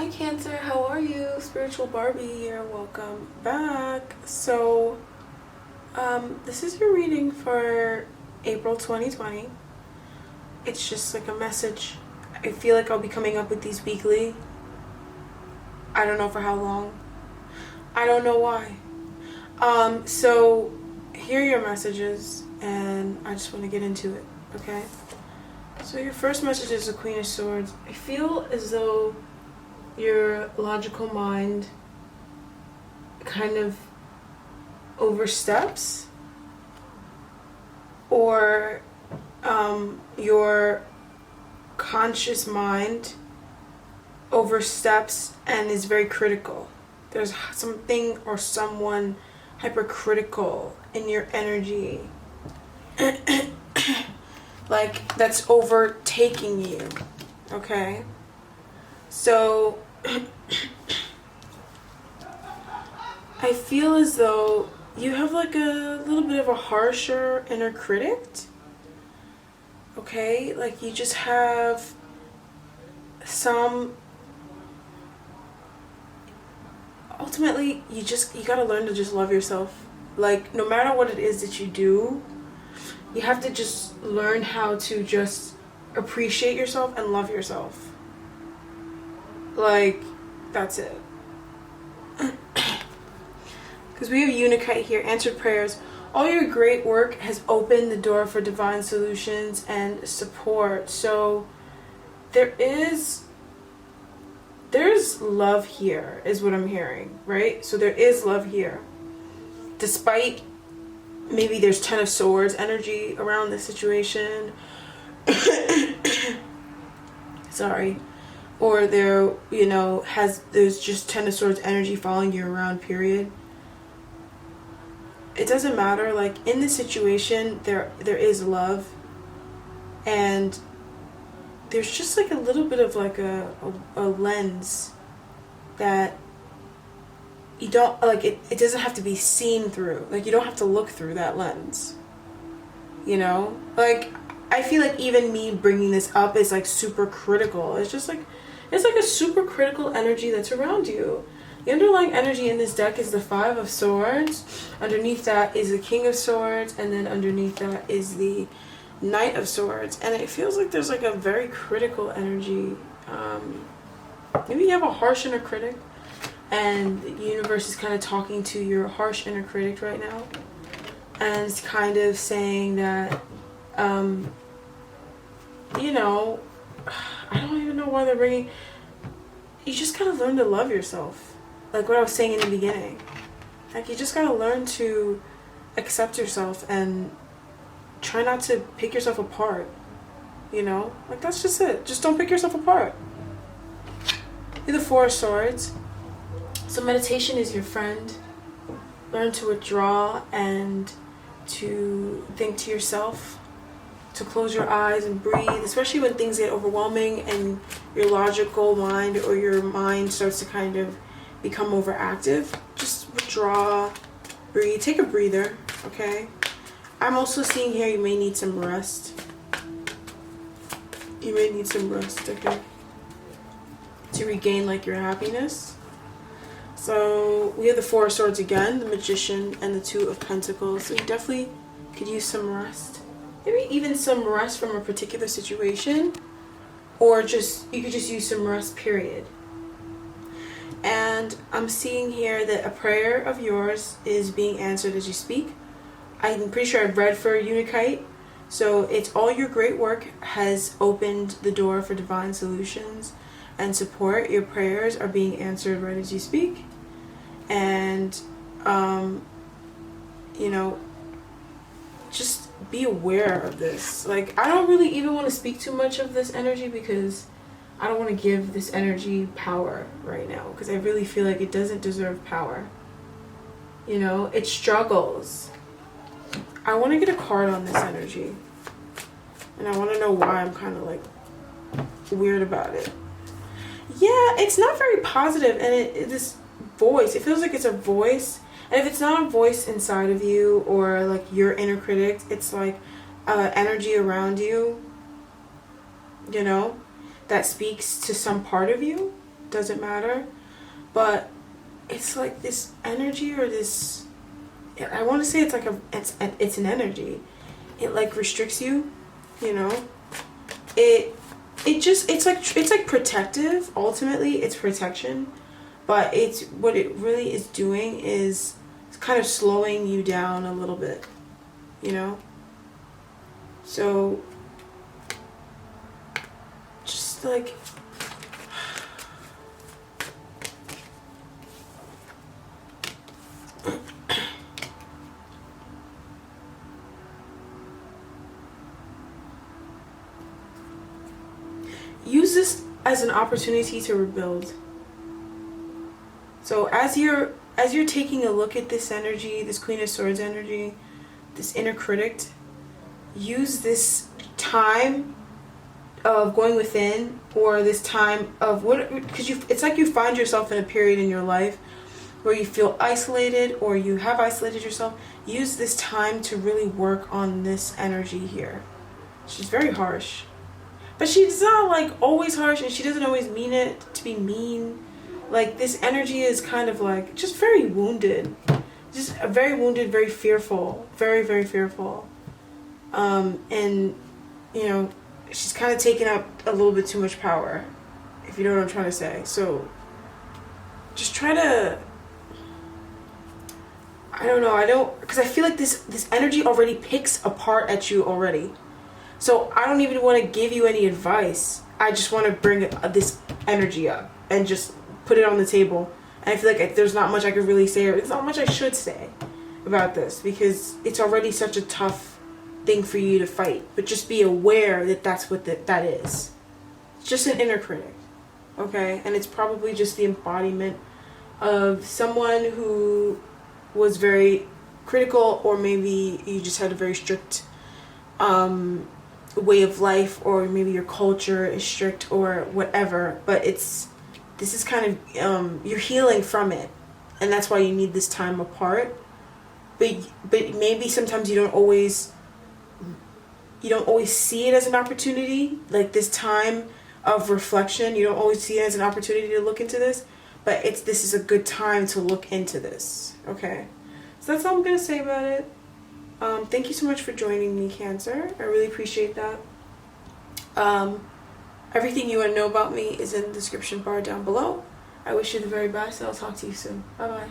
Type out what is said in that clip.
Hi Cancer, how are you? Spiritual Barbie here, welcome back. So, this is your reading for April 2020. It's just like a message. I feel like I'll be coming up with these weekly. I don't know for how long. I don't know why. So here are your messages, and I just want to get into it, okay? So your first message is the Queen of Swords. I feel as though your logical mind kind of oversteps, or your conscious mind oversteps and is very critical. There's something or someone hypercritical in your energy like that's overtaking you, okay? So I feel as though you have like a little bit of a harsher inner critic, okay? Like you just have some, ultimately you gotta learn to just love yourself. Like no matter what it is that you do, you have to just learn how to just appreciate yourself and love yourself. Like, that's it. Because we have Unikite here, answered prayers. All your great work has opened the door for divine solutions and support. So there's love here, is what I'm hearing, right? So there is love here. Despite maybe there's Ten of Swords energy around this situation. Sorry. Or there, there's just Ten of Swords energy following you around, period. It doesn't matter. Like, in this situation, there is love. And there's just like a little bit of like a lens that you don't, like, it doesn't have to be seen through. Like, you don't have to look through that lens. Like, I feel like even me bringing this up is like super critical. It's just like, it's like a super critical energy that's around you. The underlying energy in this deck is the Five of Swords. Underneath that is the King of Swords. And then underneath that is the Knight of Swords. And it feels like there's like a very critical energy. Maybe you have a harsh inner critic, and the universe is kind of talking to your harsh inner critic right now. And it's kind of saying that, I don't even know why they're bringing... You just gotta learn to love yourself. Like what I was saying in the beginning. Like, you just gotta learn to accept yourself and try not to pick yourself apart. Like, that's just it. Just don't pick yourself apart. You're the Four of Swords. So meditation is your friend. Learn to withdraw and to think to yourself, to close your eyes and breathe, especially when things get overwhelming and your logical mind or your mind starts to kind of become overactive. Just withdraw, breathe, take a breather, okay? I'm also seeing here you may need some rest. You may need some rest, okay? To regain like your happiness. So we have the Four of Swords again, the Magician, and the Two of Pentacles. So you definitely could use some rest. Maybe even some rest from a particular situation, or you could just use some rest, period. And I'm seeing here that a prayer of yours is being answered as you speak. I'm pretty sure I've read for Unikite. So it's all your great work has opened the door for divine solutions and support. Your prayers are being answered right as you speak. And, just be aware of this. Like, I don't really even want to speak too much of this energy because I don't want to give this energy power right now, because I really feel like it doesn't deserve power. It struggles. I want to get a card on this energy, and I want to know why I'm kind of like weird about it. Yeah, it's not very positive, and this voice, it feels like it's a voice. And if it's not a voice inside of you or like your inner critic, it's like energy around you, that speaks to some part of you. doesn't matter. But it's like this energy, or this, I want to say it's like it's an energy. It like restricts you, you know. It's like protective. Ultimately, it's protection, but it's what it really is doing is kind of slowing you down a little bit, you know. So just like use this as an opportunity to rebuild. So as you're taking a look at this energy, this Queen of Swords energy, this inner critic, use this time of going within, or this time of what, because it's like you find yourself in a period in your life where you feel isolated, or you have isolated yourself. Use this time to really work on this energy here. She's very harsh, but she's not like always harsh, and she doesn't always mean it to be mean. Like, this energy is kind of like just very wounded, just very wounded, very fearful, very, very fearful. And you know, she's kind of taking up a little bit too much power, if you know what I'm trying to say. So just try to, I don't know, because I feel like this energy already picks apart at you already. So I don't even want to give you any advice. I just want to bring this energy up and just put it on the table. And I feel like there's not much I could really say, or there's not much I should say about this, because it's already such a tough thing for you to fight. But just be aware that that's what that is. It's just an inner critic, okay? And it's probably just the embodiment of someone who was very critical, or maybe you just had a very strict way of life, or maybe your culture is strict, or whatever. But this is kind of you're healing from it, and that's why you need this time apart. But maybe sometimes you don't always see it as an opportunity, like this time of reflection. You don't always see it as an opportunity to look into this, but this is a good time to look into this. Okay, so that's all I'm gonna say about it. Thank you so much for joining me, Cancer. I really appreciate that. Everything you want to know about me is in the description bar down below. I wish you the very best, and I'll talk to you soon. Bye bye.